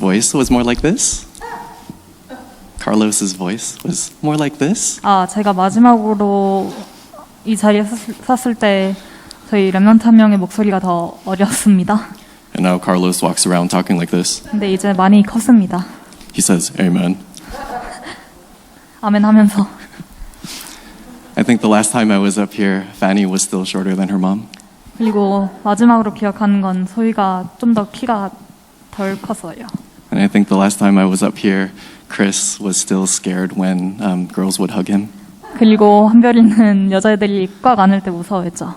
voice was more like this. Carlos's voice was more like this. 제가 마지막으로 이 자리에 섰을 때 저희 랩넌트 한 명의 목소리가 더 어렸습니다. And now Carlos walks around talking like this. 근데 이제 많이 컸습니다. He says, Amen. 아멘 하면서. I think the last time I was up here, Fanny was still shorter than her mom. 그리고 마지막으로 기억하는 건 소희가 좀 더 키가 덜 컸어요. And I think the last time I was up here, Chris was still scared when girls would hug him. 그리고 한별이는 여자애들이 꽉 안을 때 무서워했죠.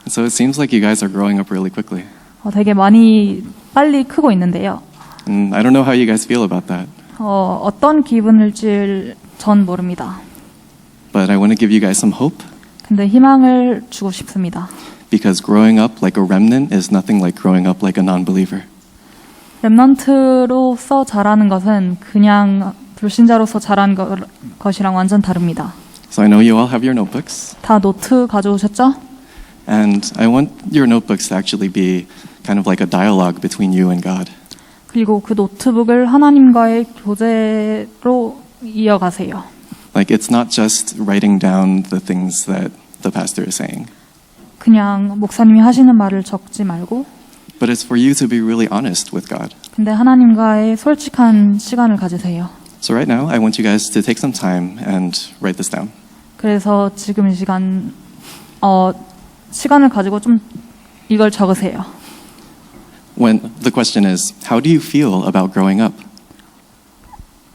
So it seems like you guys are growing up really quickly. 되게 많이 빨리 크고 있는데요. And I don't know how you guys feel about that. 어떤 기분일지 전 모릅니다. But I want to give you guys some hope. 근데 희망을 주고 싶습니다. Because growing up like a remnant is nothing like growing up like a non-believer. 렘넌트로서 자라는 것은 그냥 불신자로서 자란 것이랑 완전 다릅니다. So I know you all have your notebooks. 다 노트 가져오셨죠? And I want your notebooks to actually be kind of like a dialogue between you and God. 그리고 그 노트북을 하나님과의 교제로 이어가세요. Like it's not just writing down the things that the pastor is saying. 그냥 목사님이 하시는 말을 적지 말고 But it's for you to be really honest with God. 근데 하나님과의 솔직한 시간을 가지세요. So right now, I want you guys to take some time and write this down. 그래서 지금 이 시간 시간을 가지고 좀 이걸 적으세요. When the question is, how do you feel about growing up?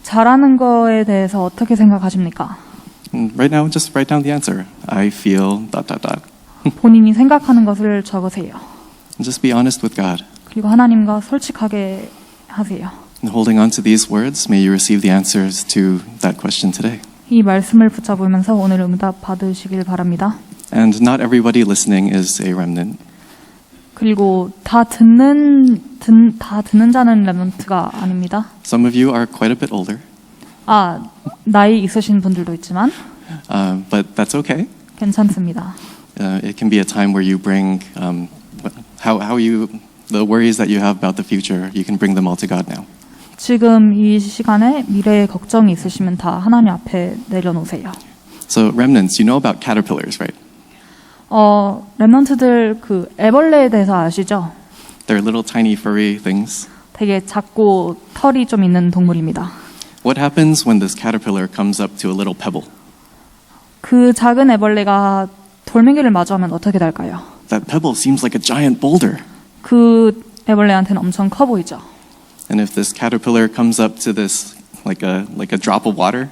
자라는 거에 대해서 어떻게 생각하십니까? And right now, just write down the answer. I feel ... 본인이 생각하는 것을 적으세요. And just be honest with God. 그리고 하나님과 솔직하게 하세요. And holding on to these words, may you receive the answers to that question today. 이 말씀을 붙잡으면서 오늘 응답 받으시길 바랍니다. And not everybody listening is a remnant. 그리고 다 듣는 자는 렘넌트가 아닙니다. Some of you are quite a bit older. 나이 있으신 분들도 있지만 but that's okay. 괜찮습니다. It can be a time where you bring the worries that you have about the future, you can bring them all to God now. 지금 이 시간에 미래에 걱정이 있으시면 다 하나님 앞에 내려놓으세요. So remnants, you know about caterpillars, right? 렘넌트들 그 애벌레에 대해서 아시죠? They're little tiny furry things. 되게 작고 털이 좀 있는 동물입니다. What happens when this caterpillar comes up to a little pebble? 그 작은 애벌레가 돌멩이를 마주하면 어떻게 될까요? That pebble seems like a giant boulder. 그 애벌레한테는 엄청 커 보이죠. And if this caterpillar comes up to this like a drop of water,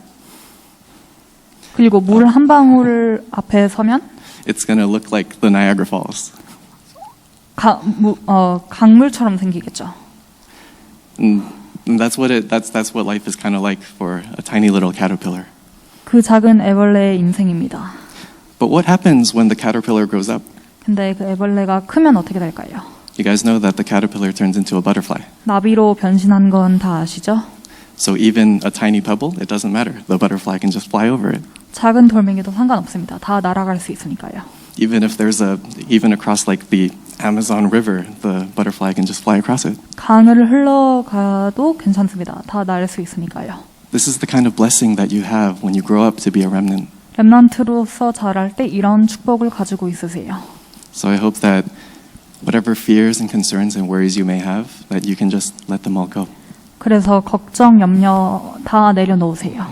그리고 물 한 방울 앞에 서면 it's going to look like the Niagara Falls. 강물처럼 생기겠죠. And that's what life is kind of like for a tiny little caterpillar. 그 작은 애벌레의 인생입니다. But what happens when the caterpillar grows up? 근데 그 애벌레가 크면 어떻게 될까요? You guys know that the caterpillar turns into a butterfly. 나비로 변신한 건 다 아시죠? So even a tiny pebble, it doesn't matter. The butterfly can just fly over it. 작은 돌멩이도 상관없습니다. 다 날아갈 수 있으니까요. Even across like the Amazon River, the butterfly can just fly across it. 강을 흘러가도 괜찮습니다. 다 날 수 있으니까요. This is the kind of blessing that you have when you grow up to be a remnant. 렘넌트로서 자랄 때 이런 축복을 가지고 있으세요. So I hope that whatever fears and concerns and worries you may have, that you can just let them all go. 그래서 걱정, 염려 다 내려놓으세요.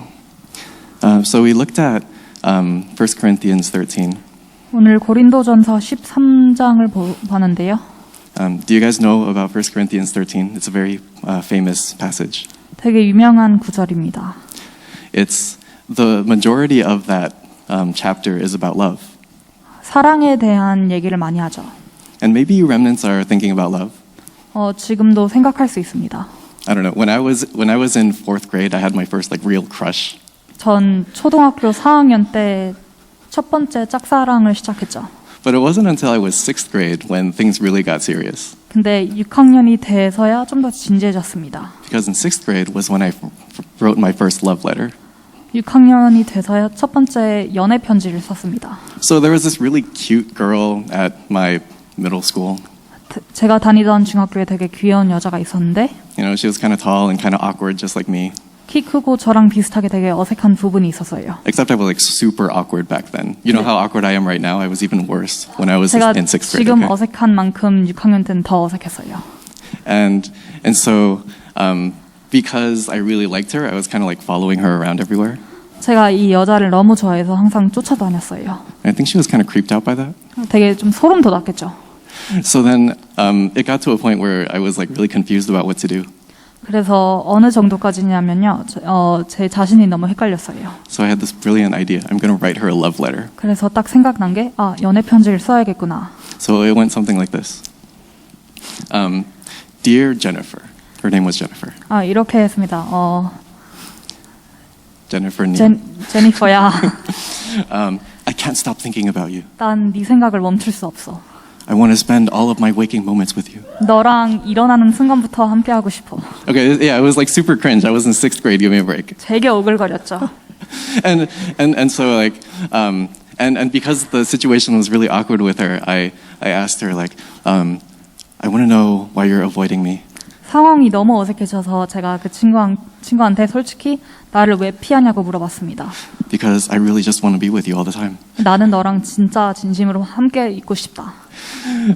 So we looked at 1 Corinthians 13. 오늘 고린도전서 13장을 봤는데요. Do you guys know about 1 Corinthians 13? It's a very famous passage. 되게 유명한 구절입니다. It's the majority of that chapter is about love. 사랑에 대한 얘기를 많이 하죠. And maybe you remnants are thinking about love. 지금도 생각할 수 있습니다. I don't know. When I was in 4th grade, I had my first like real crush. 전 초등학교 4학년 때 첫 번째 짝사랑을 시작했죠. But it wasn't until I was 6th grade when things really got serious. 근데 6학년이 돼서야 좀 더 진지해졌습니다. Because in 6th grade was when I wrote my first love letter. 6학년이 돼서야 첫 번째 연애 편지를 썼습니다. So there was this really cute girl at my middle school. 제가 다니던 중학교에 되게 귀여운 여자가 있었는데 You know, she was kind of tall and kind of awkward, just like me. 키 크고 저랑 비슷하게 되게 어색한 부분이 있었어요. Except I was like super awkward back then. You know how awkward I am right now? I was even worse when I was 제가 in sixth grade. 지금 Okay? 어색한 만큼 6학년 때는 더 어색했어요. And so because I really liked her, I was kind of like following her around everywhere. 제가 이 여자를 너무 좋아해서 항상 쫓아다녔어요. I think she was kind of creeped out by that. 되게 좀 소름 돋았겠죠. So then it got to a point where I was like really confused about what to do. 그래서 어느 정도까지냐면요, 제 자신이 너무 헷갈렸어요. So I had this brilliant idea. I'm going to write her a love letter. 그래서 딱 생각난 게, 연애 편지를 써야겠구나. So it went something like this. Dear Jennifer. Her name was Jennifer. 이렇게 했습니다. Jennifer Neal. 제니퍼야, I can't stop thinking about you. 난 네 생각을 멈출 수 없어. I want to spend all of my waking moments with you. 너랑 일어나는 순간부터 함께 하고 싶어. Okay, yeah, it was like super cringe. I was in sixth grade. Give me a break. 되게 오글거렸죠. And so like and because the situation was really awkward with her, I asked her like, I want to know why you're avoiding me. 상황이 너무 어색해져서 제가 그 친구한테 솔직히 나를 왜 피하냐고 물어봤습니다. Because I really just want to be with you all the time. 나는 너랑 진짜 진심으로 함께 있고 싶다.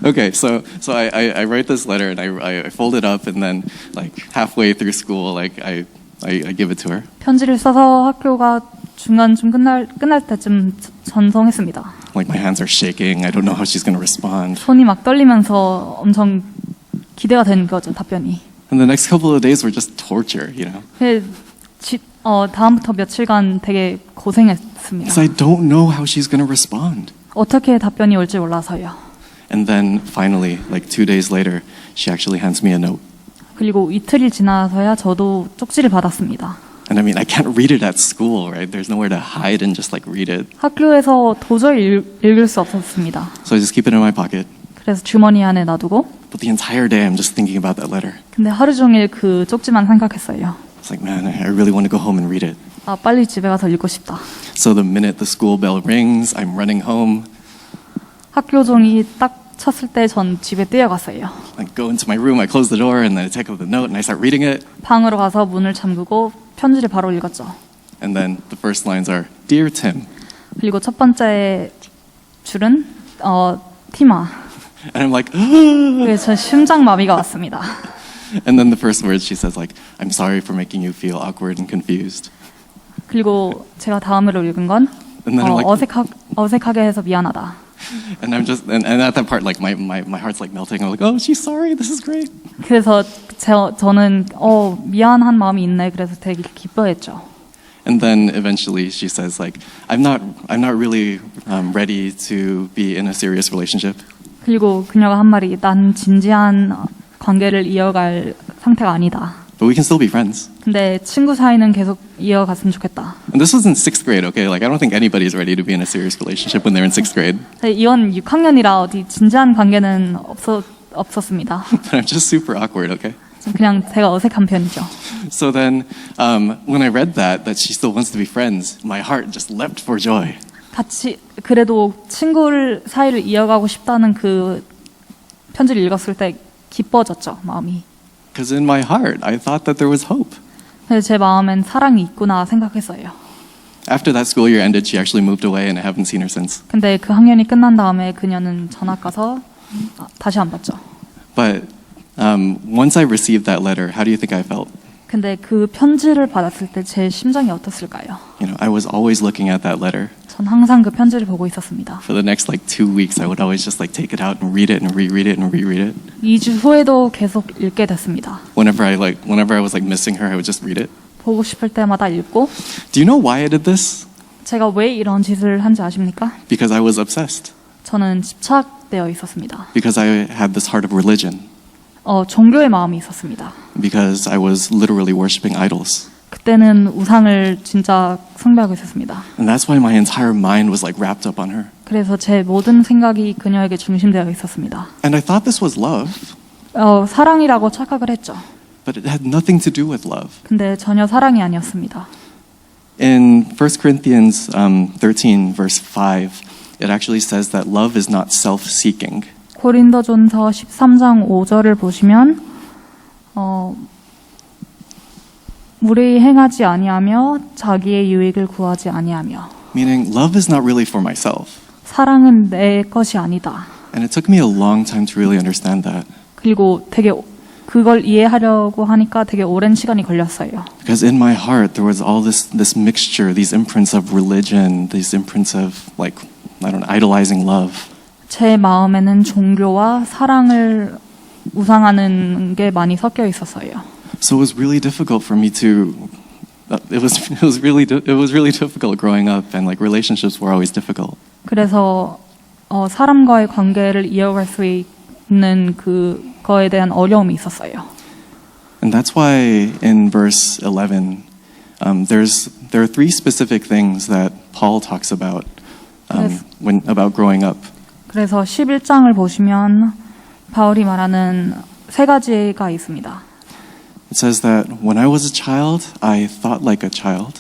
Okay, so I write this letter and I fold it up and then like halfway through school like I give it to her. 편지를 써서 학교가 중간쯤 끝날 때쯤 전송했습니다. Like my hands are shaking. I don't know how she's going to respond. 손이 막 떨리면서 엄청 기대가 된 거죠, 답변이. And the next couple of days were just torture, you know. 다음부터 며칠간 되게 고생했습니다. Because I don't know how she's going to respond. 어떻게 답변이 올지 몰라서요. And then finally, like 2 days later, she actually hands me a note. 그리고 이틀이 지나서야 저도 쪽지를 받았습니다. And I mean, I can't read it at school, right? There's nowhere to hide and just like read it. 학교에서 도저히 읽을 수 없었습니다. So I just keep it in my pocket. 그래서 주머니 안에 놔두고 But the entire day, I'm just thinking about that letter. 근데 하루 종일 그 쪽지만 생각했어요. It's like, man, I really want to go home and read it. 빨리 집에 가서 읽고 싶다. So the minute the school bell rings, I'm running home. 학교 종이 딱 쳤을 때 전 집에 뛰어갔어요. I go into my room, I close the door, and then I take up the note and I start reading it. 방으로 가서 문을 잠그고 편지를 바로 읽었죠. And then the first lines are, Dear Tim. 그리고 첫 번째 줄은 티마. And I'm like, 그래서 저 심장마비가 왔습니다. and then the first words she says like, I'm sorry for making you feel awkward and confused. 그리고 제가 다음으로 읽은 건 And then I'm like, 어색하게 해서 미안하다. and I'm just, and at that part, like my heart's like melting. I'm like, oh, she's sorry. This is great. 그래서 저는 미안한 마음이 있네. 그래서 되게 기뻐했죠. And then eventually she says like, I'm not really ready to be in a serious relationship. 그리고 그녀가 한 말이 난 진지한 관계를 이어갈 상태가 아니다. But we can still be friends. 근데 친구 사이는 계속 이어갔으면 좋겠다. And this was in sixth grade, okay? Like I don't think anybody's ready to be in a serious relationship when they're in sixth grade. 이건 6학년이라 어디 진지한 관계는 없었습니다. But I'm just super awkward, okay? 그냥 제가 어색한 편이죠. So then when I read that she still wants to be friends, my heart just leapt for joy. 같이 그래도 친구를 사이를 이어가고 싶다는 그 편지를 읽었을 때 기뻐졌죠, 마음이. Because in my heart, I thought that there was hope. 그래서 제 마음엔 사랑이 있구나 생각했어요. After that school year ended, she actually moved away and I haven't seen her since. 근데 그 학년이 끝난 다음에 그녀는 전학 가서 다시 안 봤죠. But once I received that letter, how do you think I felt? 근데 그 편지를 받았을 때 제 심정이 어땠을까요? You know, I was always looking at that letter. 전 항상 그 편지를 보고 있었습니다. For the next like 2 weeks, I would always just like take it out and read it and reread it and reread it. 2주 후에도 계속 읽게 됐습니다. Whenever I was like missing her, I would just read it. 보고 싶을 때마다 읽고. Do you know why I did this? 제가 왜 이런 짓을 한지 아십니까? Because I was obsessed. 저는 집착되어 있었습니다. Because I had this heart of religion. 종교의 마음이 있었습니다. Because I was literally worshiping idols. 그때는 우상을 진짜 숭배하고 있었습니다. And that's why my entire mind was like wrapped up on her. 그래서 제 모든 생각이 그녀에게 중심되어 있었습니다. And I thought this was love. 사랑이라고 착각을 했죠. But it had nothing to do with love. 근데 전혀 사랑이 아니었습니다. In 1 Corinthians 13, verse 5, it actually says that love is not self-seeking. 고린도전서 13장 5절을 보시면 무례히 행하지 아니하며 자기의 유익을 구하지 아니하며 Meaning, love is not really for myself. 사랑은 내 것이 아니다. And it took me a long time to really understand that. 그리고 되게 그걸 이해하려고 하니까 되게 오랜 시간이 걸렸어요. Because in my heart, there was all this mixture, these imprints of religion, these imprints of, like, I don't know, idolizing love. 제 마음에는 종교와 사랑을 우상하는 게 많이 섞여 있었어요. So it was really difficult for me to. It was really difficult growing up, and like relationships were always difficult. 그래서 사람과의 관계를 이어갈 수 있는 그거에 대한 어려움이 있었어요. And that's why in verse 11, there are three specific things that Paul talks about about growing up. 그래서 11장을 보시면 바울이 말하는 세 가지가 있습니다. It says that when I was a child, I thought like a child.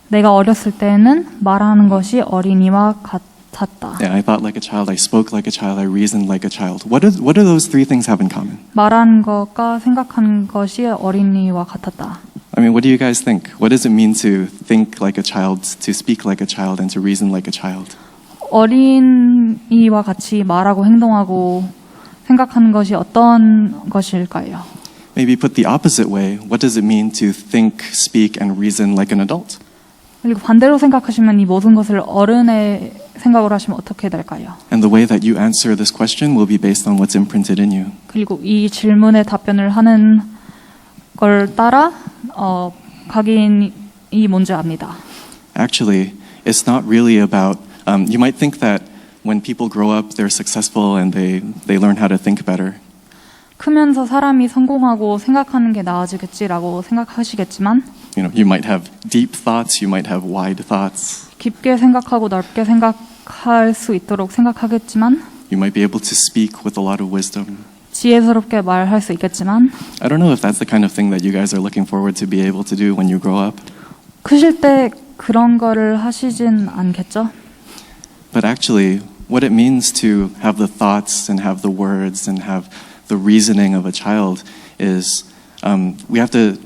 내가 어렸을 때는 말하는 것이 어린이와 같았다. Yeah, I thought like a child, I spoke like a child, I reasoned like a child. What do those three things have in common? 말하는 것과 생각하는 것이 어린이와 같았다. I mean, what do you guys think? What does it mean to think like a child, to speak like a child, and to reason like a child? 어린이와 같이 말하고 행동하고 생각하는 것이 어떤 것일까요? Maybe put the opposite way. What does it mean to think, speak, and reason like an adult? 그리고 반대로 생각하시면 이 모든 것을 어른의 생각으로 하시면 어떻게 될까요? And the way that you answer this question will be based on what's imprinted in you. 그리고 이 질문에 답변을 하는 걸 따라 각인이 뭔지 압니다. Actually, it's not really about. You might think that when people grow up, they're successful and they learn how to think better. 크면서 사람이 성공하고 생각하는 게 나아지겠지라고 생각하시겠지만 You might have deep thoughts, you might have wide thoughts. 깊게 생각하고 넓게 생각할 수 있도록 생각하겠지만 You might be able to speak with a lot of wisdom. 지혜스럽게 말할 수 있겠지만 I don't know if that's the kind of thing that you guys are looking forward to be able to do when you grow up. 크실 때 그런 거를 하시진 않겠죠? But actually, what it means to have the thoughts and have the words and have the reasoning of a child is we have to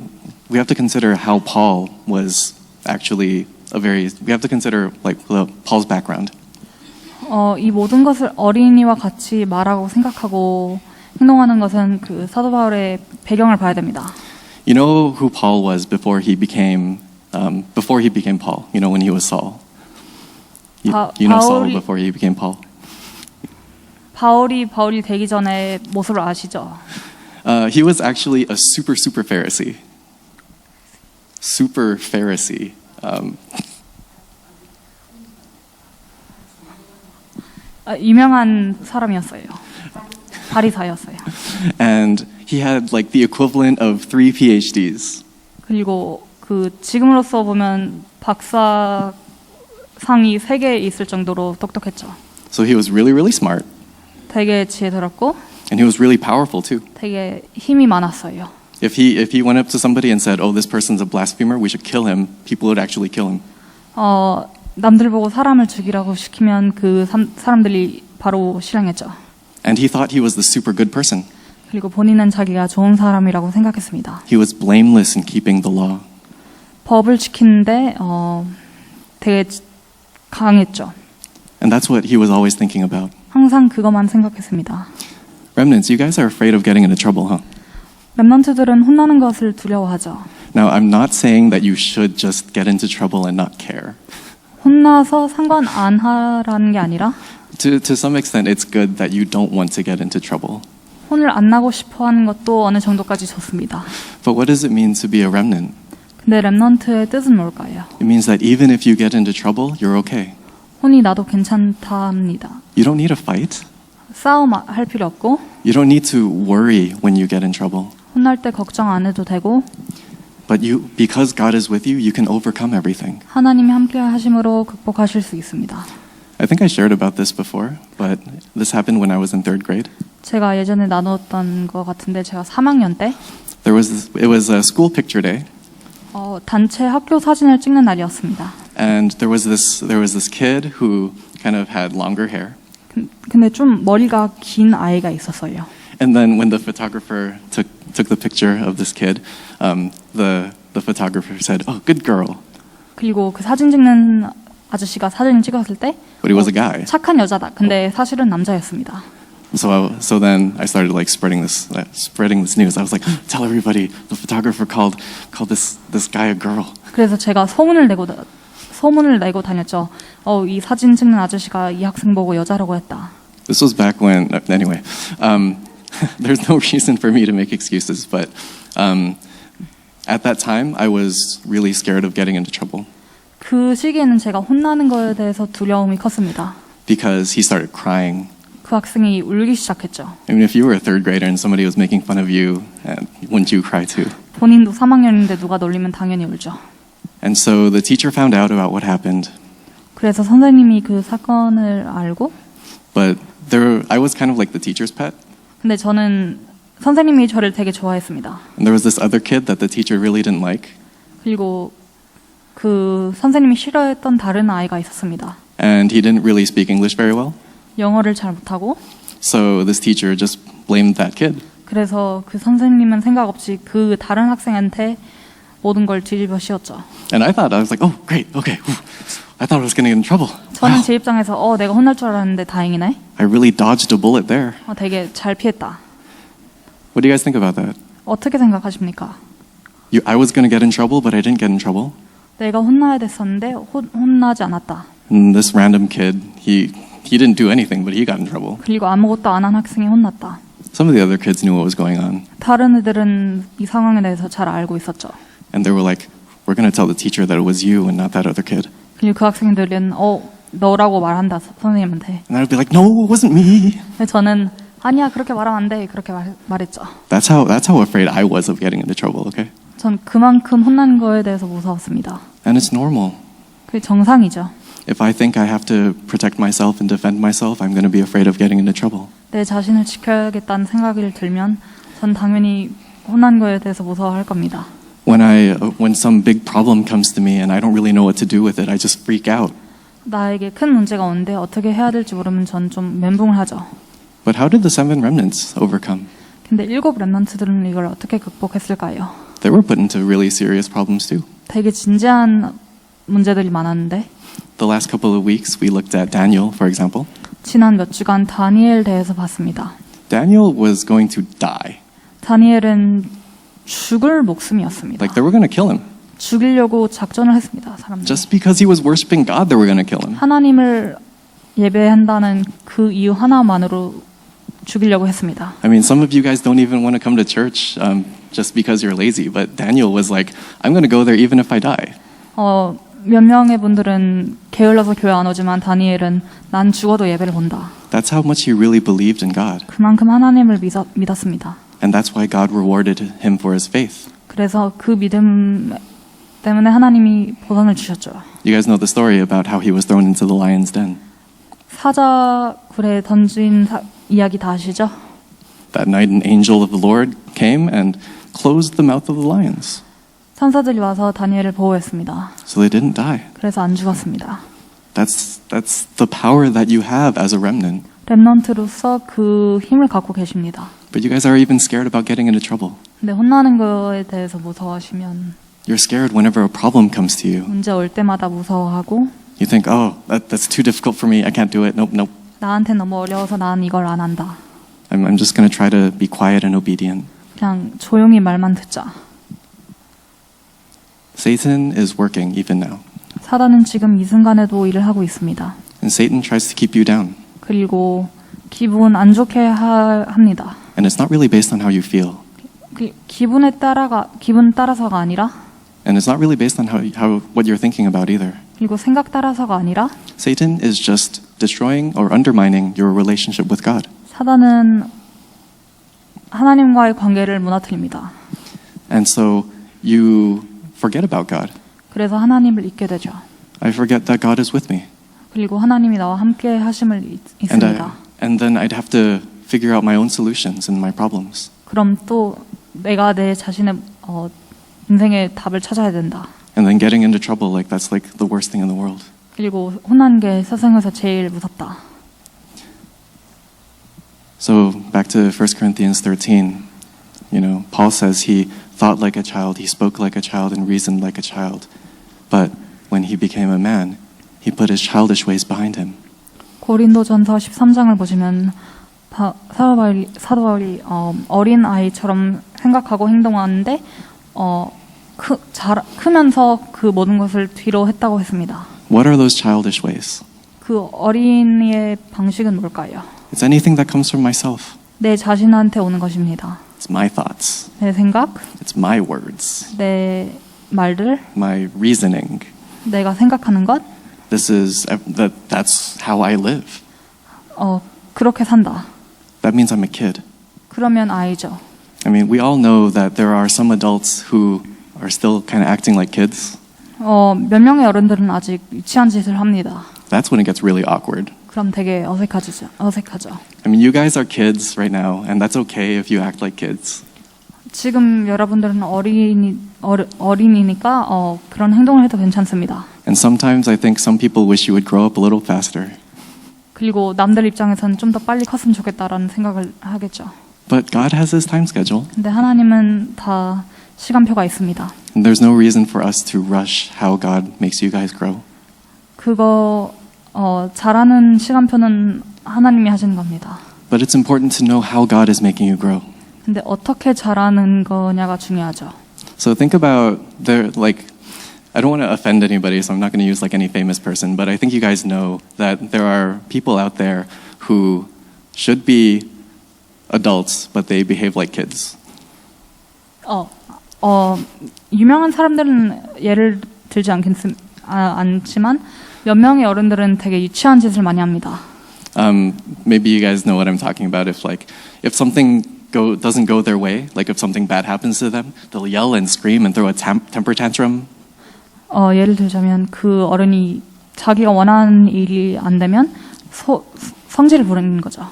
consider how Paul was actually we have to consider like Paul's background. 이 모든 것을 어린이와 같이 말하고 생각하고 행동하는 것은 그 사도 바울의 배경을 봐야 됩니다. You know who Paul was before he became Paul. You know when he was Saul. You know Saul before he became Paul. 바울이 되기 전에 모습을 아시죠? He was actually a super Pharisee. Super Pharisee. 유명한 사람이었어요. 바리사였어요. And he had like the equivalent of 3 PhDs. 그리고 그 지금으로서 보면 박사상이 3개 있을 정도로 똑똑했죠. So he was really smart. 되게 지혜스럽고 And he was really powerful too. 되게 힘이 많았어요. If he went up to somebody and said, "Oh, this person's a blasphemer. We should kill him," people would actually kill him. 남들 보고 사람을 죽이라고 시키면 그 사람들이 바로 실행했죠. And he thought he was the super good person. 그리고 본인은 자기가 좋은 사람이라고 생각했습니다. He was blameless in keeping the law. 법을 지키는데 되게 강했죠. And that's what he was always thinking about. 항상 그것만 생각했습니다. Remnants, you guys are afraid of getting into trouble, huh? 렘넌트들은 혼나는 것을 두려워하죠. Now, I'm not saying that you should just get into trouble and not care. 혼나서 상관 안 하라는 게 아니라 To some extent, it's good that you don't want to get into trouble. 혼을 안 나고 싶어 하는 것도 어느 정도까지 좋습니다. But what does it mean to be a remnant? 근데 렘넌트의 뜻은 뭘까요? It means that even if you get into trouble, you're okay. 혼이 나도 괜찮답니다. You don't need a fight. 싸움 할 필요 없고 You don't need to worry when you get in trouble. 혼날 때 걱정 안 해도 되고 But because God is with you, you can overcome everything. 하나님이 함께 하심으로 극복하실 수 있습니다. I think I shared about this before, but this happened when I was in 3rd grade. 제가 예전에 나눴던 것 같은데 제가 3학년 때 It was a school picture day. 단체 학교 사진을 찍는 날이었습니다. And there was this kid who kind of had longer hair. 근데 좀 머리가 긴 아이가 있었어요. And then when the photographer took the picture of this kid, the photographer said, "Oh, good girl." 그리고 그 사진 찍는 아저씨가 사진을 찍었을 때 But he was a guy. 착한 여자다. 근데 사실은 남자였습니다. So then I started like spreading this news. I was like, tell everybody the photographer called this guy a girl. 그래서 제가 소문을 내고 다녔죠. 이 사진 찍는 아저씨가 이 학생 보고 여자라고 했다. This was back when anyway. There's no reason for me to make excuses, but at that time I was really scared of getting into trouble 그 시기에는 제가 혼나는 거에 대해서 두려움이 컸습니다. because he started crying. 그 학생이 울기 시작했죠. I mean, if you were a third grader and somebody was making fun of you, wouldn't you cry too? 본인도 3학년인데 누가 놀리면 당연히 울죠. And so the teacher found out about what happened, 그래서 선생님이 그 사건을 알고 but I was kind of like the teacher's pet. 근데 저는 선생님이 저를 되게 좋아했습니다. And there was this other kid that the teacher really didn't like. 그리고 그 선생님이 싫어했던 다른 아이가 있었습니다. And he didn't really speak English very well. 영어를 잘 못하고 So this teacher just blamed that kid. 그래서 그 선생님은 생각 없이 그 다른 학생한테 모든 걸 뒤집어 씌웠죠. And I was like, oh, great, okay. Whew. I thought I was getting in trouble. 저는 Wow. 제 입장에서 내가 혼날 줄 알았는데 다행이네. I really dodged a bullet there. 되게 잘 피했다. What do you guys think about that? 어떻게 생각하십니까? I was going to get in trouble, but I didn't get in trouble. 내가 혼나야 됐었는데 혼나지 않았다. And this random kid, he didn't do anything, but he got in trouble. 그리고 아무것도 안 한 학생이 혼났다. Some of the other kids knew what was going on. 다른 애들은 이 상황에 대해서 잘 알고 있었죠. And they were like, we're going to tell the teacher that it was you and not that other kid. 그리고 그 학생들은 너라고 말한다 선생님한테. And I'd be like, no, it wasn't me. 근데 저는 아니야 그렇게 말하면 안 돼 그렇게 말했죠. That's how afraid I was of getting into trouble, okay? 전 그만큼 혼난 거에 대해서 무서웠습니다. And it's normal. 그게 정상이죠. If I think I have to protect myself and defend myself, I'm going to be afraid of getting into trouble. 내 자신을 지켜야겠다는 생각이 들면 전 당연히 혼난 거에 대해서 무서워할 겁니다. When some big problem comes to me and I don't really know what to do with it, I just freak out. 나에게 큰 문제가 오는데 어떻게 해야 될지 모르면 전 좀 멘붕을 하죠. But how did the seven remnants overcome? 근데 7 렘넌트들은 이걸 어떻게 극복했을까요? They were put into really serious problems too. 되게 진지한 문제들이 많았는데 The last couple of weeks, we looked at Daniel, for example. 지난 몇 주간 다니엘 대해서 봤습니다. Daniel was going to die. 다니엘은 죽을 목숨이었습니다. Like they were going to kill him. 죽이려고 작전을 했습니다. 사람들. Just because he was worshiping God, they were going to kill him. 하나님을 예배한다는 그 이유 하나만으로 죽이려고 했습니다. I mean, some of you guys don't even want to come to church just because you're lazy. But Daniel was like, I'm going to go there even if I die. 몇 명의 분들은 게을러서 교회 안 오지만 다니엘은 난 죽어도 예배를 본다. That's how much he really believed in God. 그만큼 하나님을 믿었습니다. And that's why God rewarded him for his faith. 그래서 그 믿음 때문에 하나님이 보상을 주셨죠. You guys know the story about how he was thrown into the lion's den. 사자굴에 던진 이야기 다 아시죠? That night an angel of the Lord came and closed the mouth of the lions. 천사들이 와서 다니엘을 보호했습니다. So they didn't die. 그래서 안 죽었습니다. That's the power that you have as a remnant. 렘넌트로서 그 힘을 갖고 계십니다. But you guys are even scared about getting into trouble. 근데 혼나는 거에 대해서 무서워하시면 You're scared whenever a problem comes to you. 문제 올 때마다 무서워하고 You think, oh, that's too difficult for me. I can't do it. Nope. 나한테 너무 어려워서 난 이걸 안 한다. I'm just going to try to be quiet and obedient. 그냥 조용히 말만 듣자. Satan is working even now. 사단은 지금 이 순간에도 일을 하고 있습니다. And Satan tries to keep you down. 그리고 기분 안 좋게 합니다. And it's not really based on how you feel. 기분 따라서가 아니라 And it's not really based on how what you're thinking about either. 그리고 생각 따라서가 아니라 Satan is just destroying or undermining your relationship with God. 사단은 하나님과의 관계를 무너뜨립니다. And so you forget about God. 그래서 하나님을 잊게 되죠. I forget that God is with me. 그리고 하나님이 나와 함께 하심을 잊습니다. And then I'd have to figure out my own solutions and my problems. 그럼 또 내가 내 자신의 인생의 답을 찾아야 된다. And then getting into trouble, that's like the worst thing in the world. 그리고 혼난 게 세상에서 제일 무섭다. So back to 1 Corinthians 13, Paul says he thought like a child, he spoke like a child, and reasoned like a child. But when he became a man, he put his childish ways behind him. 고린도전서 13장을 보시면 사도 바울이 어린 아이처럼 생각하고 행동하는데 크면서 그 모든 것을 뒤로 했다고 했습니다. What are those childish ways? 그 어린이의 방식은 뭘까요? It's anything that comes from myself. 내 자신한테 오는 것입니다. It's my thoughts. 내 생각, It's my words. 내 말들, My reasoning. 내가 생각하는 것, That's how I live. 그렇게 산다. That means I'm a kid. 그러면 아이죠. I mean, we all know that there are some adults who are still kind of acting like kids. 몇 명의 어른들은 아직 유치한 짓을 합니다. That's when it gets really awkward. 그럼 되게 어색하죠. I mean, you guys are kids right now, and that's okay if you act like kids. 지금 여러분들은 어린이니까 그런 행동을 해도 괜찮습니다. And sometimes I think some people wish you would grow up a little faster. 그리고 남들 입장에서는 좀 더 빨리 컸으면 좋겠다라는 생각을 하겠죠. But God has His time schedule. 근데 하나님은 다 시간표가 있습니다. And there's no reason for us to rush how God makes you guys grow. 그거 잘하는 시간표는 하나님이 하시는 겁니다. But it's important to know how God is making you grow. 근데 어떻게 잘하는 거냐가 중요하죠. So think about I don't want to offend anybody, so I'm not going to use like any famous person, but I think you guys know that there are people out there who should be adults, but they behave like kids. 유명한 사람들은 예를 들지 않지만 몇 명의 어른들은 되게 유치한 짓을 많이 합니다. Maybe you guys know what I'm talking about. If something doesn't go their way, like if something bad happens to them, they'll yell and scream and throw a temper tantrum. 예를 들자면 그 어른이 자기가 원하는 일이 안 되면 성질을 부리는 거죠.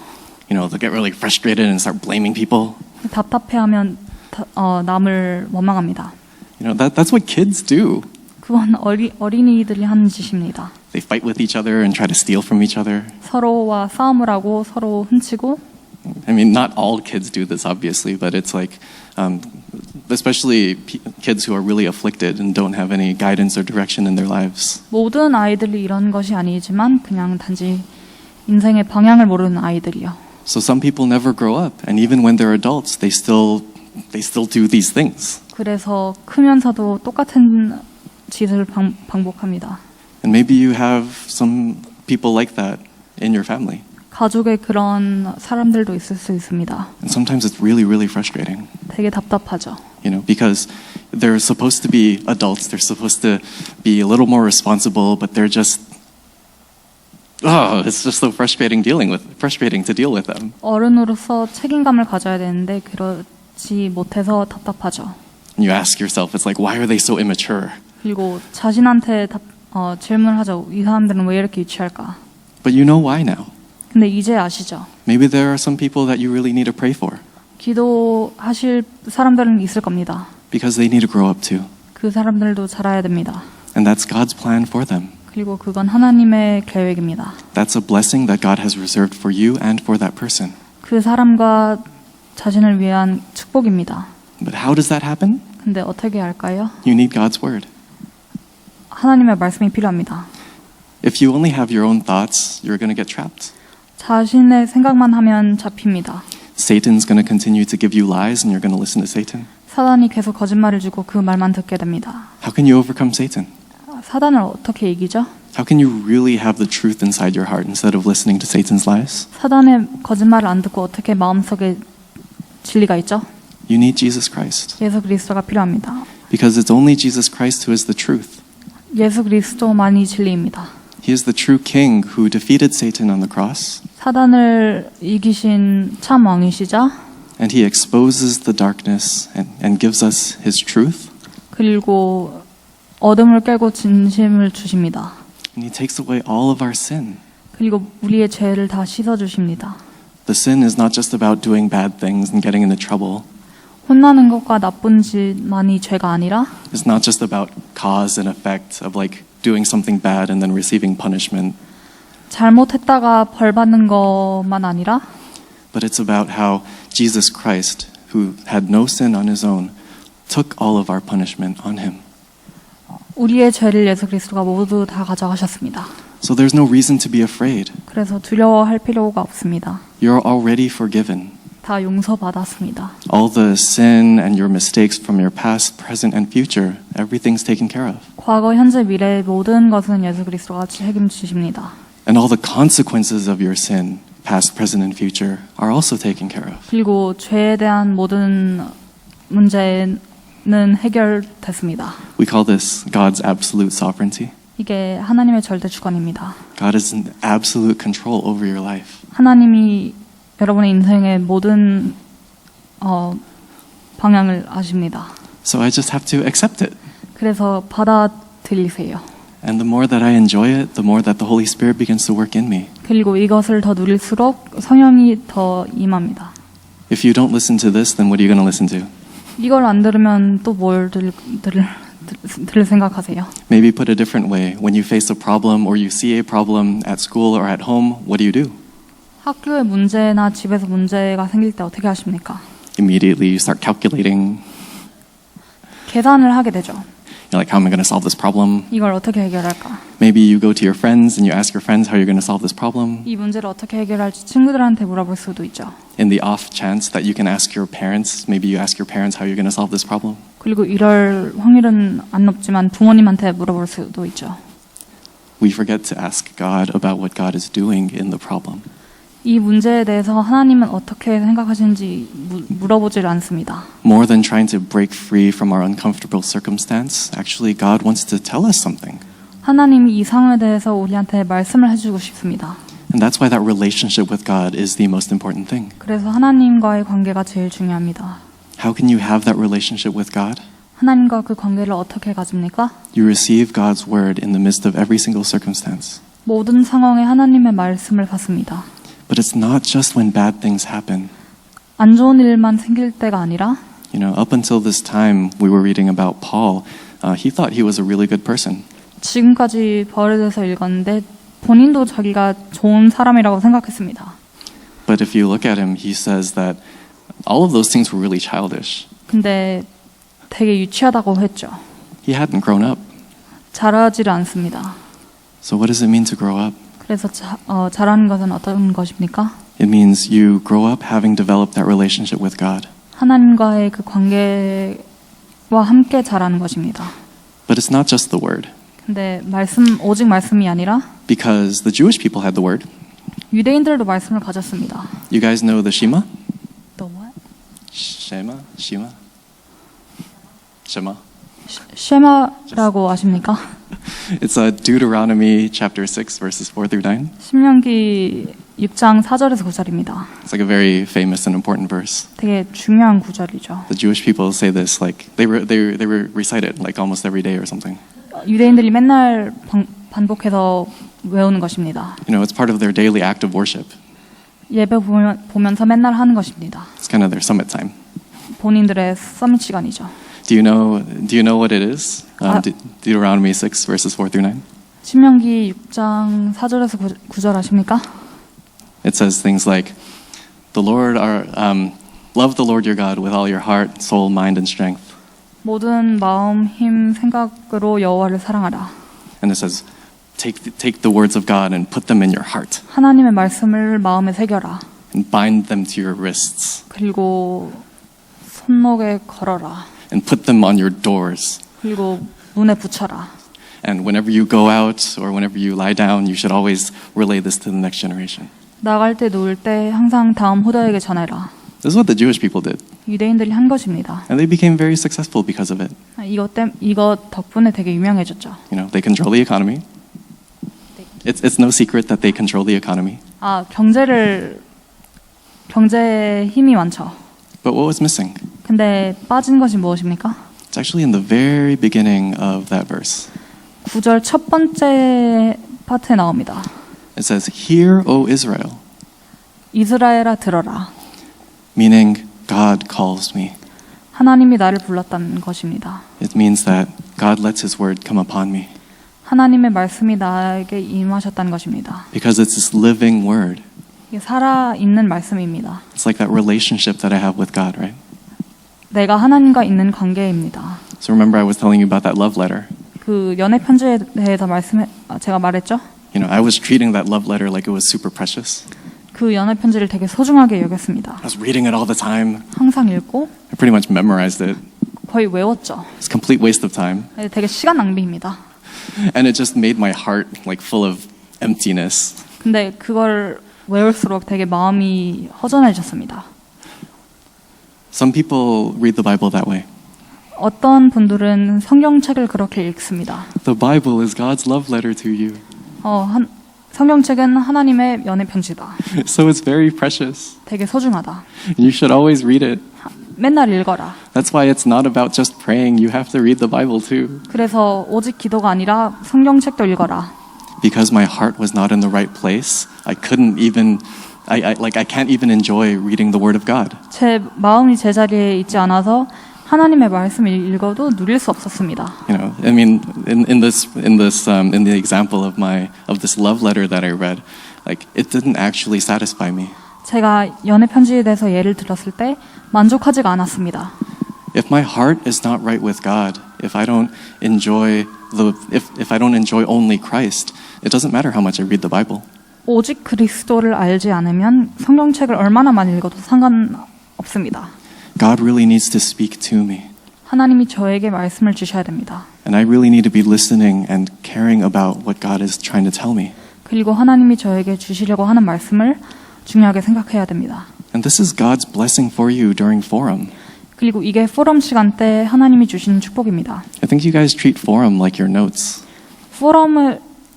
They'll get really frustrated and start blaming people. 답답해하면 남을 원망합니다. That's what kids do. 그건 어린이들이 하는 짓입니다. They fight with each other and try to steal from each other. 서로와 싸움을 하고 서로 훔치고. I mean, not all kids do this, obviously, but it's like, especially kids who are really afflicted and don't have any guidance or direction in their lives. 모든 아이들이 이런 것이 아니지만 그냥 단지 인생의 방향을 모르는 아이들이요. So some people never grow up, and even when they're adults, they still do these things. 그래서 크면서도 똑같은 짓을 반복합니다. And maybe you have some people like that in your family. 가족에 그런 사람들도 있을 수 있습니다. And sometimes it's really, really frustrating. 되게 답답하죠. Because they're supposed to be adults, they're supposed to be a little more responsible, but they're just, it's just so frustrating to deal with them. 어른으로서 책임감을 가져야 되는데 그렇지 못해서 답답하죠. And you ask yourself, it's like, why are they so immature? 그리고 자신한테 질문을 하죠. 이 사람들은 왜 이렇게 유치할까? But you know why now. 근데 이제 아시죠? Maybe there are some people that you really need to pray for. 기도하실 사람들은 있을 겁니다. Because they need to grow up too. 그 사람들도 자라야 됩니다. And that's God's plan for them. 그리고 그건 하나님의 계획입니다. That's a blessing that God has reserved for you and for that person. 그 사람과 자신을 위한 축복입니다. But how does that happen? 근데 어떻게 할까요? You need God's word. 하나님의 말씀이 필요합니다. If you only have your own thoughts, you're going to get trapped. 자신의 생각만 하면 잡힙니다. Satan's going to continue to give you lies and you're going to listen to Satan. 사단이 계속 거짓말을 주고 그 말만 듣게 됩니다. How can you overcome Satan? 사단을 어떻게 이기죠? How can you really have the truth inside your heart instead of listening to Satan's lies? 사단의 거짓말을 안 듣고 어떻게 마음속에 진리가 있죠? You need Jesus Christ. 예수 그리스도가 필요합니다. Because it's only Jesus Christ who is the truth. 예수 그리스도만이 진리입니다. He is the true king who defeated Satan on the cross. 사단을 이기신 참 왕이시자. And he exposes the darkness and gives us his truth. 그리고 어둠을 깨고 진심을 주십니다. And he takes away all of our sin. 그리고 우리의 죄를 다 씻어 주십니다. The sin is not just about doing bad things and getting into trouble. 혼나는 것과 나쁜 짓만이 죄가 아니라 It's not just about cause and effect of doing something bad and then receiving punishment. 잘못했다가 벌 받는 것만 아니라 but it's about how Jesus Christ, who had no sin on his own, took all of our punishment on him. 우리의 죄를 예수 그리스도가 모두 다 가져가셨습니다. So there's no reason to be afraid. 그래서 두려워할 필요가 없습니다. You're already forgiven. 다 용서받았습니다. All the sin and your mistakes from your past, present, and future, everything's taken care of. 과거, 현재, 미래의 모든 것은 예수 그리스도가 책임지십니다. And all the consequences of your sin, past, present, and future, are also taken care of. 그리고 죄에 대한 모든 문제는 해결됐습니다. We call this God's absolute sovereignty. 이게 하나님의 절대 주권입니다. God is in absolute control over your life. 하나님이 여러분의 인생의 모든 방향을 아십니다. So I just have to accept it. 그래서 받아들이세요. And the more that I enjoy it, the more that the Holy Spirit begins to work in me. 그리고 이것을 더 누릴수록 성령이 더 임합니다. If you don't listen to this, then what are you going to listen to? 이걸 안 들으면 또 뭘 들을 생각하세요? Maybe put a different way. When you face a problem or you see a problem at school or at home, what do? 학교에 문제나 집에서 문제가 생길 때 어떻게 하십니까? Immediately you start calculating. 계산을 하게 되죠. You're like, how am I going to solve this problem? 이걸 어떻게 해결할까? Maybe you go to your friends and you ask your friends how you're going to solve this problem. 이 문제를 어떻게 해결할지 친구들한테 물어볼 수도 있죠. In the off chance that you can ask your parents, maybe you ask your parents how you're going to solve this problem. 그리고 이럴 확률은 안 높지만 부모님한테 물어볼 수도 있죠. We forget to ask God about what God is doing in the problem. 이 문제에 대해서 하나님은 어떻게 생각하시는지 물어보질 않습니다. More than trying to break free from our uncomfortable circumstance, actually God wants to tell us something. 하나님이 이 상황에 대해서 우리한테 말씀을 해주고 싶습니다. And that's why that relationship with God is the most important thing. 그래서 하나님과의 관계가 제일 중요합니다. How can you have that relationship with God? 하나님과 그 관계를 어떻게 가집니까? You receive God's word in the midst of every single circumstance. 모든 상황에 하나님의 말씀을 받습니다. But it's not just when bad things happen. 안 좋은 일만 생길 때가 아니라 You know, up until this time we were reading about Paul, he thought he was a really good person. 지금까지 벌에 대해서 읽었는데 본인도 자기가 좋은 사람이라고 생각했습니다. But if you look at him, he says that all of those things were really childish. 근데 되게 유치하다고 했죠. He hadn't grown up. 자라지를 않습니다. So what does it mean to grow up? 그래서 자라는 것은 어떤 것입니까? It means you grow up having developed that relationship with God. 하나님과의 그 관계와 함께 자라는 것입니다. But it's not just the word. 근데 오직 말씀이 아니라 Because the Jewish people had the word. 유대인들도 말씀을 가졌습니다. You guys know the Shema? The what? Shema? 쉐마라고 아십니까? It's Deuteronomy chapter 6 verses 4 through 9. 신명기 6장 4절에서 9절입니다. It's like a very famous and important verse. 되게 중요한 구절이죠. The Jewish people say this like they recite it like almost every day or something. 유대인들이 맨날 반복해서 외우는 것입니다. You know, it's part of their daily act of worship. 예배 보면서 맨날 하는 것입니다. It's kind of their summit time. 본인들의 서밋 시간이죠. Do you know what it is? Deuteronomy 6 verses 4 through 9. 신명기 6장 4절에서 9절 아십니까? It says things like, love the Lord your God with all your heart, soul, mind, and strength. 모든 마음, 힘, 생각으로 여호와를 사랑하라. And it says, take the words of God and put them in your heart 하나님의 말씀을 마음에 새겨라. and bind them to your wrists 그리고 손목에 걸어라. and put them on your doors. 그리고 문에 붙여라. And whenever you go out or whenever you lie down, you should always relay this to the next generation. 나갈 때 놓을 때 항상 다음 후대에게 전해라. This is what the Jewish people did. 유대인들이 한 것입니다. And they became very successful because of it. 이것 덕분에 되게 유명해졌죠. You know, they control the economy. It's no secret that they control the economy. 경제에 힘이 많죠. But what was missing? 근데 빠진 것이 무엇입니까? It's actually in the very beginning of that verse. 9절 첫 번째 파트에 나옵니다. It says, "Hear, O Israel," 이스라엘아 들어라. meaning God calls me. 하나님이 나를 불렀다는 것입니다. It means that God lets His word come upon me. 하나님의 말씀이 나에게 임하셨다는 것입니다. Because it's this living word. 이게 살아있는 말씀입니다. It's like that relationship that I have with God, right? 내가 하나님과 있는 관계입니다. So remember I was telling you about that love letter. 그 연애 편지에 대해서 제가 말했죠. You know, I was treating that love letter like it was super precious. 그 연애 편지를 되게 소중하게 여겼습니다. I was reading it all the time. 항상 읽고 I pretty much memorized it. 거의 외웠죠. It's a complete waste of time. 되게 시간 낭비입니다. And it just made my heart like full of emptiness. 근데 그걸 외울수록 되게 마음이 허전해졌습니다. Some people read the Bible that way. 어떤 분들은 성경책을 그렇게 읽습니다. The Bible is God's love letter to you. 성경책은 하나님의 연애 편지다. So it's very precious. 되게 소중하다. You should always read it. 맨날 읽어라. That's why it's not about just praying. You have to read the Bible too. 그래서 오직 기도가 아니라 성경책도 읽어라. Because my heart was not in the right place, I couldn't even I can't even enjoy reading the word of God. 제 마음이 제자리에 있지 않아서 하나님의 말씀을 읽어도 누릴 수 없었습니다. You know, I mean, in the example of this love letter that I read, like it didn't actually satisfy me. 제가 연애 편지에 대해서 예를 들었을 때 만족하지가 않았습니다. If my heart is not right with God, if I don't enjoy only Christ, it doesn't matter how much I read the Bible. 오직 그리스도를 알지 않으면 성경책을 얼마나 많이 읽어도 상관없습니다. God really needs to speak to me. 하나님이 저에게 말씀을 주셔야 됩니다. And I really need to be listening and caring about what God is trying to tell me. 그리고 하나님이 저에게 주시려고 하는 말씀을 중요하게 생각해야 됩니다. And this is God's blessing for you during forum. 그리고 이게 포럼 시간 때 하나님이 주신 축복입니다. I think you guys treat forum like your notes.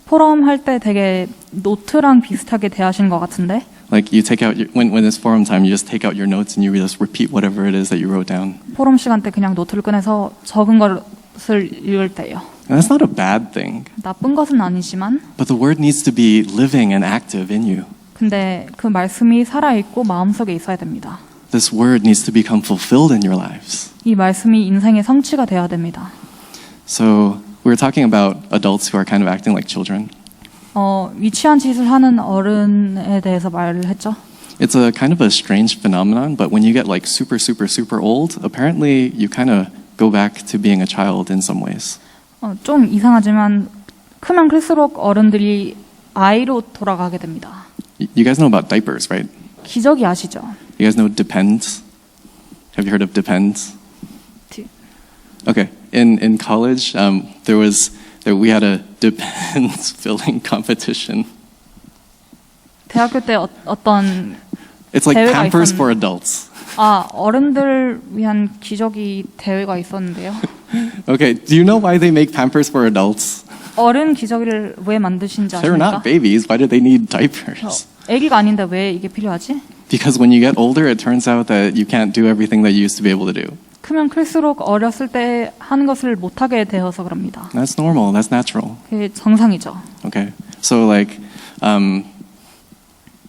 포럼 할 때 되게 노트랑 비슷하게 대하시는 것 같은데 Like you take out when it's forum time, you just take out your notes and you just repeat whatever it is that you wrote down. 포럼 시간 때 그냥 노트를 꺼내서 적은 것을 읽을 때요. And that's not a bad thing. 나쁜 것은 아니지만 But the word needs to be living and active in you. 근데 그 말씀이 살아있고 마음속에 있어야 됩니다. This word needs to become fulfilled in your lives. 이 말씀이 인생의 성취가 되어야 됩니다. So we were talking about adults who are kind of acting like children. 위치한 짓을 하는 어른에 대해서 말을 했죠. It's a kind of a strange phenomenon, but when you get like super, super, super old, apparently you kind of go back to being a child in some ways. 좀 이상하지만 크면 클수록 어른들이 아이로 돌아가게 됩니다. You guys know about diapers, right? 기저귀 아시죠? You guys know Depends? Have you heard of Depends? Okay. In college, we had a Depends filling competition. 대학교 때 어떤 It's like 대회가 Pampers 있었는데. for adults. 어른들 위한 기저귀 대회가 있었는데요. Okay, do you know why they make Pampers for adults? 어른 기저귀를 왜 만드신지 They're 아십니까? not babies. Why do they need diapers? 아기가 아닌데 왜 이게 필요하지? Because when you get older, it turns out that you can't do everything that you used to be able to do. 크면 클수록 어렸을 때 하는 것을 못하게 되어서 그럽니다. That's normal. That's natural. 그게 정상이죠. Okay, so like,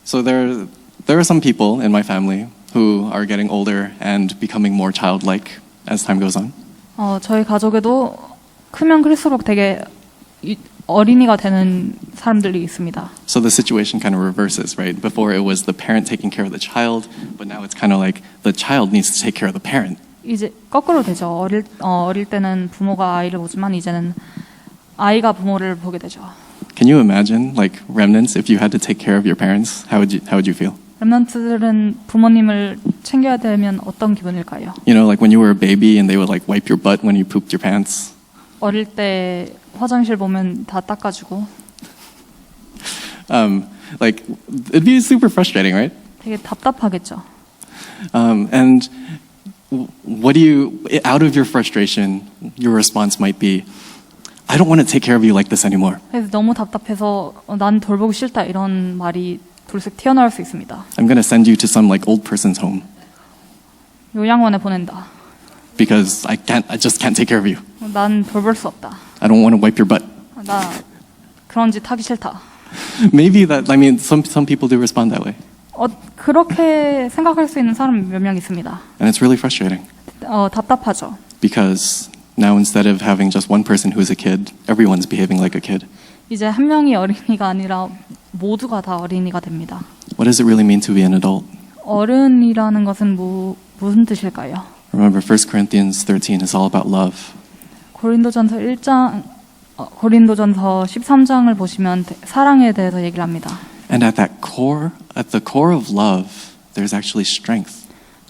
so there are some people in my family who are getting older and becoming more childlike as time goes on. 저희 가족에도 크면 클수록 되게 어린이가 되는 사람들이 있습니다. So the situation kind of reverses, right? Before it was the parent taking care of the child, but now it's kind of like the child needs to take care of the parent. 이제 거꾸로 되죠. 어릴 때는 부모가 아이를 보지만 이제는 아이가 부모를 보게 되죠. Can you imagine, like remnants, if you had to take care of your parents? How would you feel? 렘넌트들은 부모님을 챙겨야 되면 어떤 기분일까요? You know, like when you were a baby and they would like wipe your butt when you pooped your pants. 어릴 때 화장실 보면 다 닦아주고 Like it'd be super frustrating, right? 되게 답답하겠죠. And what do you, out of your frustration, your response might be, I don't want to take care of you like this anymore. 그래서 너무 답답해서 난 돌보기 싫다 이런 말이 불쑥 튀어나올 수 있습니다. I'm going to send you to some like old person's home 요양원에 보낸다. because I just can't take care of you. 난 돌볼 수 없다. I don't want to wipe your butt. 나 그런 짓 하기 싫다. Maybe that, I mean, some people do respond that way. 그렇게 생각할 수 있는 사람 몇 명 있습니다. And it's really frustrating 답답하죠. because now instead of having just one person who's a kid, everyone's behaving like a kid. 이제 한 명이 어린이가 아니라 모두가 다 어린이가 됩니다. What does it really mean to be an adult? 어른이라는 것은 무슨 뜻일까요? Remember, 1 Corinthians 13 is all about love. 고린도전서 13장을 보시면 사랑에 대해서 얘기를 합니다. And at the core of love, there's actually strength.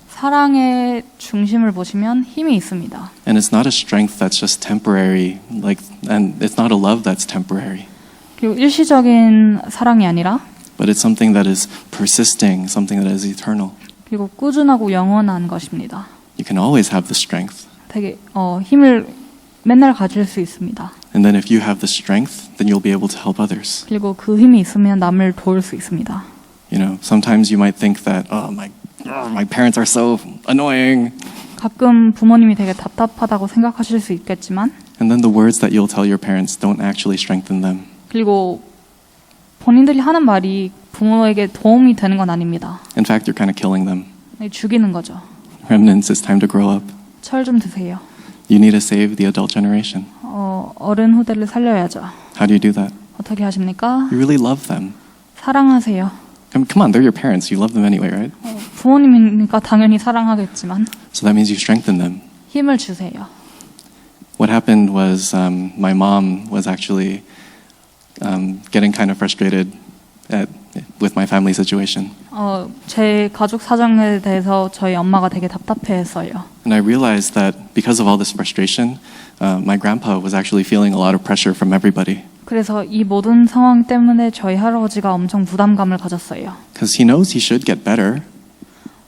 사랑의 중심을 보시면 힘이 있습니다. And it's not a strength that's just temporary, and it's not a love that's temporary. 그리고 일시적인 사랑이 아니라 But it's something that is persisting, something that is eternal. 그리고 꾸준하고 영원한 것입니다. You can always have the strength. 되게 힘을 맨날 가질 수 있습니다. And then if you have the strength, then you'll be able to help others. 그리고 그 힘이 있으면 남을 도울 수 있습니다. You know, sometimes you might think that, my parents are so annoying. 가끔 부모님이 되게 답답하다고 생각하실 수 있겠지만 And then the words that you'll tell your parents don't actually strengthen them. 그리고 본인들이 하는 말이 부모에게 도움이 되는 건 아닙니다. In fact, you're kind of killing them. 죽이는 거죠. Remnants, it's time to grow up. 철 좀 드세요. You need to save the adult generation. 어른 후대를 살려야죠. How do you do that? 어떻게 하십니까? You really love them. 사랑하세요. Come on, they're your parents. You love them anyway, right? 부모님이니까 당연히 사랑하겠지만 So that means you strengthen them. 힘을 주세요. What happened was my mom was actually getting kind of frustrated with my family situation. 제 가족 사정에 대해서 저희 엄마가 되게 답답해했어요. And I realized that because of all this frustration, my grandpa was actually feeling a lot of pressure from everybody. 그래서 이 모든 상황 때문에 저희 할아버지가 엄청 부담감을 가졌어요. Because he knows he should get better,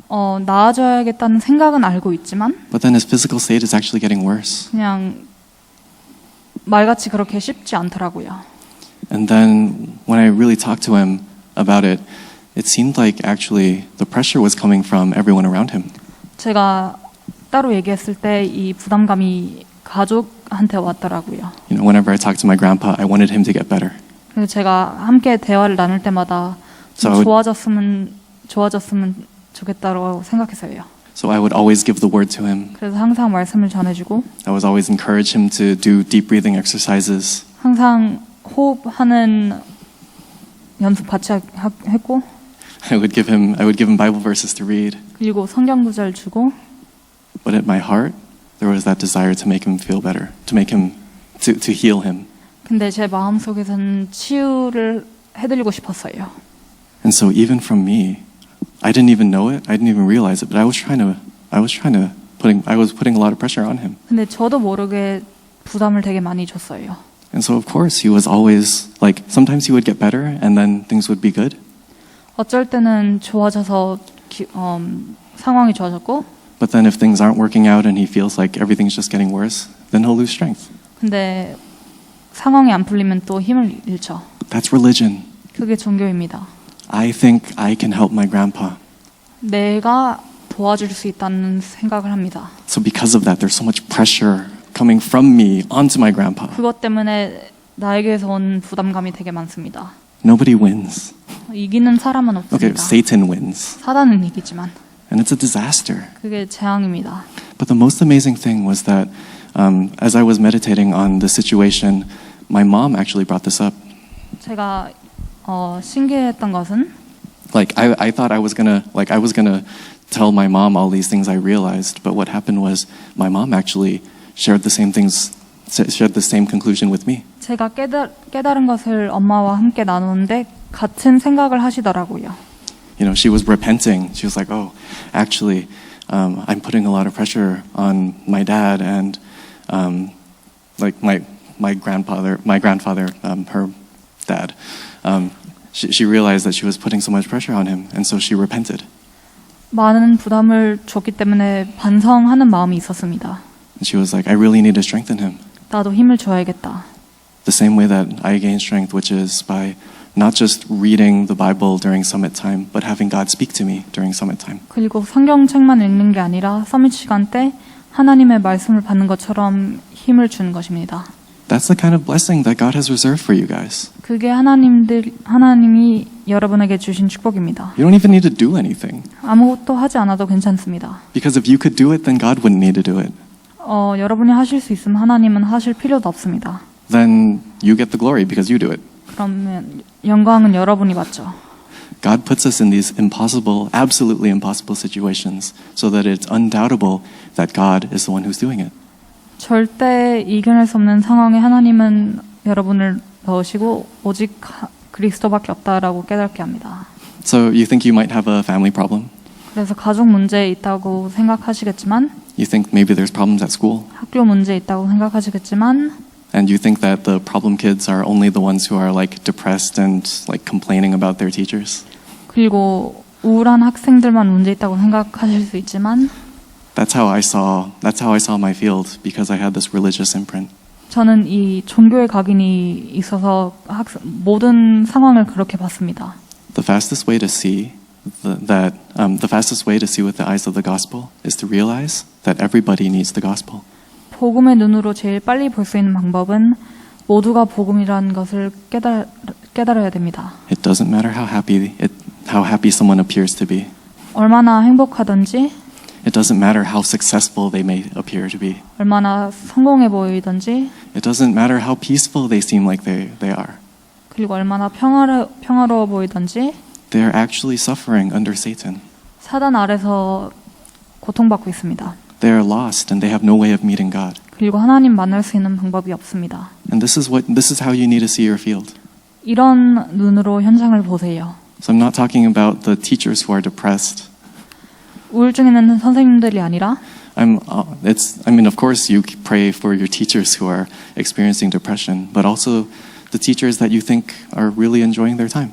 나아져야겠다는 생각은 알고 있지만 but then his physical state is actually getting worse. 그냥 말같이 그렇게 쉽지 않더라고요. And then when I really talked to him about it, it seemed like actually the pressure was coming from everyone around him. 제가 따로 얘기했을 때 이 부담감이 가족한테 왔더라고요. You know, whenever I talked to my grandpa, I wanted him to get better. 그래서 제가 함께 대화를 나눌 때마다 좀 좋아졌으면 좋겠다고 생각했어요. So I would always give the word to him. 그래서 항상 말씀을 전해주고 I was always encourage him to do deep breathing exercises. 항상 호흡하는 연습 같이 했고 I would give him Bible verses to read. 그리고 성경 구절 주고 But at my heart, there was that desire to make him feel better, to make him to heal him. 근데 제 마음속에서는 치유를 해드리고 싶었어요. And so even from me, I didn't even know it. I didn't even realize it. But I was putting a lot of pressure on him. 근데 저도 모르게 부담을 되게 많이 줬어요. And so of course he was always like, sometimes he would get better and then things would be good. 어쩔 때는 좋아져서 상황이 좋아졌고 But then if things aren't working out and he feels like everything's just getting worse, then he'll lose strength. 근데 상황이 안 풀리면 또 힘을 잃죠. That's religion. 그게 종교입니다. I think I can help my grandpa. 내가 도와줄 수 있다는 생각을 합니다. So because of that, there's so much pressure coming from me onto my grandpa. 그것 때문에 나에게서 온 부담감이 되게 많습니다. Nobody wins. 이기는 사람은 없습니다. Okay, Satan wins. 사단은 이기지만 And it's a disaster. 그게 재앙입니다. But the most amazing thing was that as I was meditating on the situation, my mom actually brought this up. 제가 신기했던 것은 Like I thought I was gonna tell my mom all these things I realized, but what happened was my mom actually shared the same conclusion with me. 제가 깨달은 것을 엄마와 함께 나누는데 같은 생각을 하시더라고요. You know, she was repenting. She was like, "Oh, actually, I'm putting a lot of pressure on my dad and like my grandfather, her dad." She realized that she was putting so much pressure on him, and so she repented. 많은 부담을 줬기 때문에 반성하는 마음이 있었습니다. And she was like, "I really need to strengthen him." 나도 힘을 줘야겠다. The same way that I gain strength, which is by not just reading the Bible during summit time, but having God speak to me during summit time. 그리고 성경책만 읽는 게 아니라 서밋 시간 때 하나님의 말씀을 받는 것처럼 힘을 주는 것입니다. That's the kind of blessing that God has reserved for you guys. 그게 하나님이 여러분에게 주신 축복입니다. You don't even need to do anything. 아무것도 하지 않아도 괜찮습니다. Because if you could do it, then God wouldn't need to do it. 여러분이 하실 수 있으면 하나님은 하실 필요도 없습니다. Then you get the glory because you do it. 그러면 영광은 여러분이 받죠. God puts us in these impossible, absolutely impossible situations so that it's undoubtable that God is the one who's doing it. 절대 이겨낼 수 없는 상황에 하나님은 여러분을 넣으시고 오직 그리스도밖에 없다라고 깨닫게 합니다. So you think you might have a family problem? 그래서 가족 문제 있다고 생각하시겠지만, You think maybe there's problems at school? 학교 문제 있다고 생각하시겠지만, And you think that the problem kids are only the ones who are like depressed and like complaining about their teachers? 그리고 우울한 학생들만 문제 있다고 생각하실 수 있지만, That's how I saw my field because I had this religious imprint. 저는 이 종교의 각인이 있어서 모든 상황을 그렇게 봤습니다. The fastest way to see the fastest way to see with the eyes of the gospel is to realize that everybody needs the gospel. 복음의 눈으로 제일 빨리 볼 수 있는 방법은 모두가 복음이라는 것을 깨달아야 됩니다. It doesn't matter how happy someone appears to be. 얼마나 행복하든지, It doesn't matter how successful they may appear to be. 얼마나 성공해 보이든지, It doesn't matter how peaceful they seem like they are. 그리고 얼마나 평화로워 보이든지, They are actually suffering under Satan. 사단 아래서 고통받고 있습니다. They are lost and they have no way of meeting God. 그리고 하나님 만날 수 있는 방법이 없습니다. And this is how you need to see your field. 이런 눈으로 현장을 보세요. So I'm not talking about the teachers who are depressed. 우울증 있는 선생님들이 아니라 I mean, of course, you pray for your teachers who are experiencing depression, but also the teachers that you think are really enjoying their time.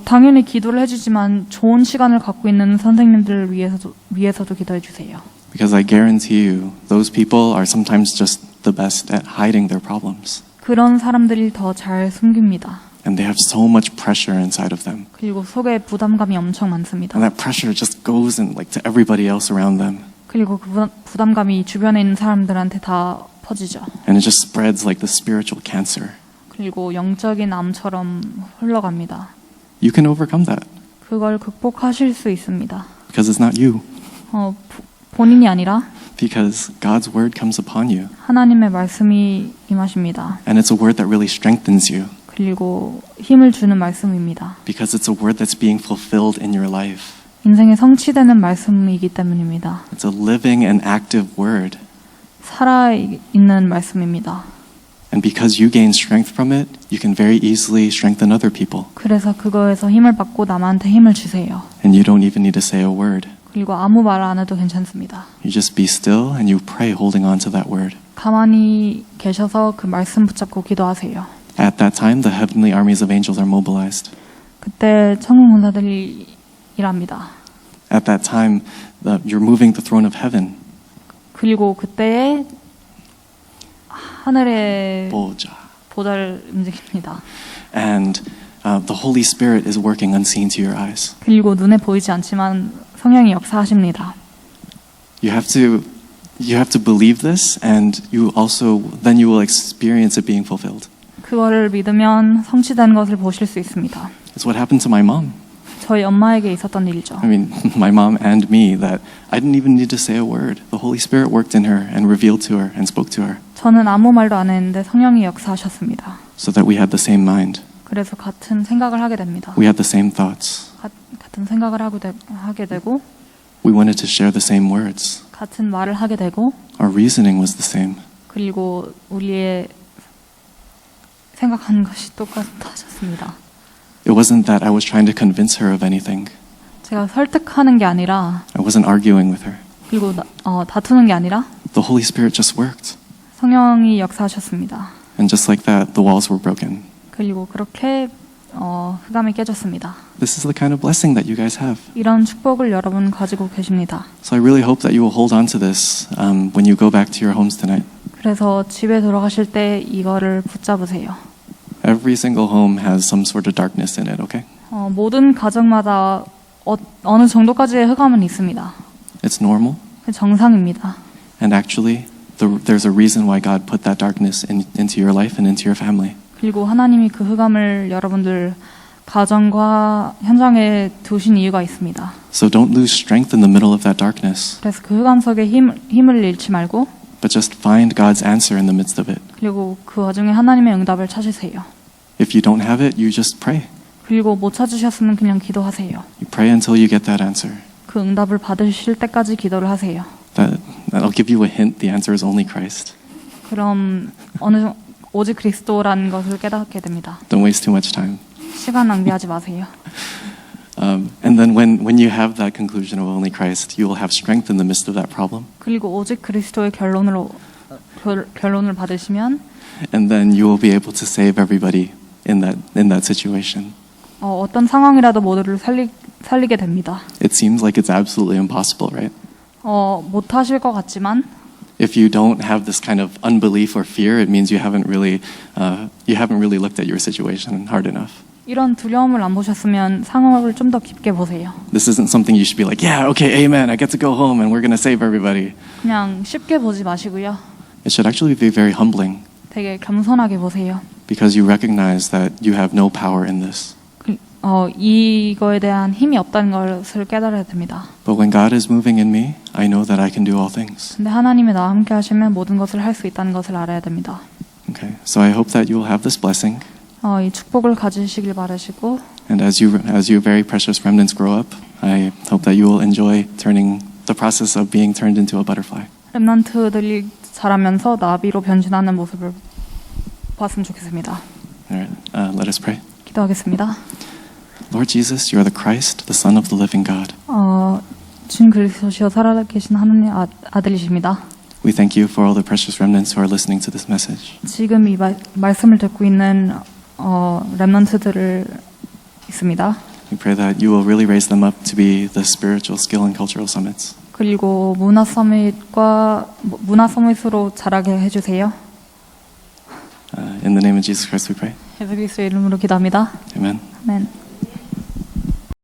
당연히 기도를 해주지만 좋은 시간을 갖고 있는 선생님들을 위해서도 기도해 주세요. Because I guarantee you, those people are sometimes just the best at hiding their problems. 그런 사람들이 더 잘 숨깁니다. And they have so much pressure inside of them. 그리고 속에 부담감이 엄청 많습니다. And that pressure just goes in like to everybody else around them. 그리고 그 부담감이 주변에 있는 사람들한테 다 퍼지죠. And it just spreads like the spiritual cancer. 그리고 영적인 암처럼 흘러갑니다. You can overcome that 그걸 극복하실 수 있습니다. because it's not you. 본인이 아니라 Because God's word comes upon you. 하나님의 말씀이 임하십니다. And it's a word that really strengthens you. 그리고 힘을 주는 말씀입니다. Because it's a word that's being fulfilled in your life. 인생에 성취되는 말씀이기 때문입니다. It's a living and active word. 살아있는 말씀입니다. And because you gain strength from it, you can very easily strengthen other people. 그래서 그거에서 힘을 받고 남한테 힘을 주세요. And you don't even need to say a word. 그리고 아무 말 안 해도 괜찮습니다. You just be still and you pray holding on to that word. 가만히 계셔서 그 말씀 붙잡고 기도하세요. At that time, the heavenly armies of angels are mobilized. 그때 천군 군사들이 일합니다. At that time, you're moving the throne of heaven. 그리고 그때에 하늘의 보좌를 움직입니다. And the Holy Spirit is working unseen to your eyes. 그리고 눈에 보이지 않지만 성령이 역사하십니다. You have to believe this, and then you will experience it being fulfilled. 그거를 믿으면 성취된 것을 보실 수 있습니다. It's what happened to my mom. 저희 엄마에게 있었던 일이죠. I mean, my mom and me, that I didn't even need to say a word. The Holy Spirit worked in her and revealed to her and spoke to her. 저는 아무 말도 안 했는데 성령이 역사하셨습니다. So that we had the same mind. 그래서 같은 생각을 하게 됩니다. We had the same thoughts. 같은 생각을 하게 되고 We wanted to share the same words. 같은 말을 하게 되고 Our reasoning was the same. 그리고 우리의 생각하는 것이 똑같아졌습니다. It wasn't that I was trying to convince her of anything. 제가 설득하는 게 아니라 I wasn't arguing with her. 그리고 다투는 게 아니라 The Holy Spirit just worked. 성령이 역사하셨습니다. And just like that, the walls were broken. 그리고 그렇게 흑암이 깨졌습니다. This is the kind of blessing that you guys have. 이런 축복을 여러분 가지고 계십니다. So I really hope that you will hold on to this when you go back to your homes tonight. 그래서 집에 돌아가실 때 이거를 붙잡으세요. Every single home has some sort of darkness in it, okay? 모든 가정마다 어느 정도까지의 흑암은 있습니다. It's normal. 정상입니다. And actually, there's a reason why God put that darkness into your life and into your family. 그리고 하나님이 그 흑암을 여러분들 가정과 현장에 두신 이유가 있습니다. So don't lose strength in the middle of that darkness. 그래서 그 흑암 속에 힘을 잃지 말고 But just find God's answer in the midst of it. 그리고 그 와중에 하나님의 응답을 찾으세요. If you don't have it, you just pray. 그리고 못 찾으셨으면 그냥 기도하세요. You pray until you get that answer. 그 응답을 받으실 때까지 기도를 하세요. That'll give you a hint. The answer is only Christ. 그럼 오직 그리스도라는 것을 깨닫게 됩니다. Don't waste too much time. 시간 낭비하지 마세요. And then when you have that conclusion of only Christ, you will have strength in the midst of that problem. 그리고 오직 그리스도의 결론을 받으시면 And then you will be able to save everybody in that situation. 어떤 상황이라도 모두를 살리게 됩니다. It seems like it's absolutely impossible, right? 못하실 것 같지만 If you don't have this kind of unbelief or fear, it means you haven't really looked at your situation hard enough. 이런 두려움을 안 보셨으면 상황을 좀 더 깊게 보세요. This isn't something you should be like, yeah, okay, amen, I get to go home and we're going to save everybody. 그냥 쉽게 보지 마시고요. It should actually be very humbling 되게 겸손하게 보세요. because you recognize that you have no power in this. 이거에 대한 힘이 없다는 것을 깨달아야 됩니다. But when God is moving in me, I know that I can do all things. 근데 하나님이 나와 함께 하시면 모든 것을 할 수 있다는 것을 알아야 됩니다. Okay, so I hope that you will have this blessing. 이 축복을 가지시길 바라시고 And as you very precious remnants grow up, I hope that you will enjoy turning the process of being turned into a butterfly. 렘넌트들이 자라면서 나비로 변신하는 모습을 봤으면 좋겠습니다. All right, let us pray. 기도하겠습니다. Lord Jesus, you are the Christ, the Son of the living God. 주 그리스도시여 살아계신 하나님 아들이십니다. We thank you for all the precious remnants who are listening to this message. 지금 이 말씀을 듣고 있는 렘넌트들을 있습니다. We pray that you will really raise them up to be the spiritual, skill, and cultural summits. 그리고 문화 서밋으로 자라게 해주세요. In the name of Jesus Christ we pray. 예수 그리스도의 이름으로 기도합니다. Amen. 아멘.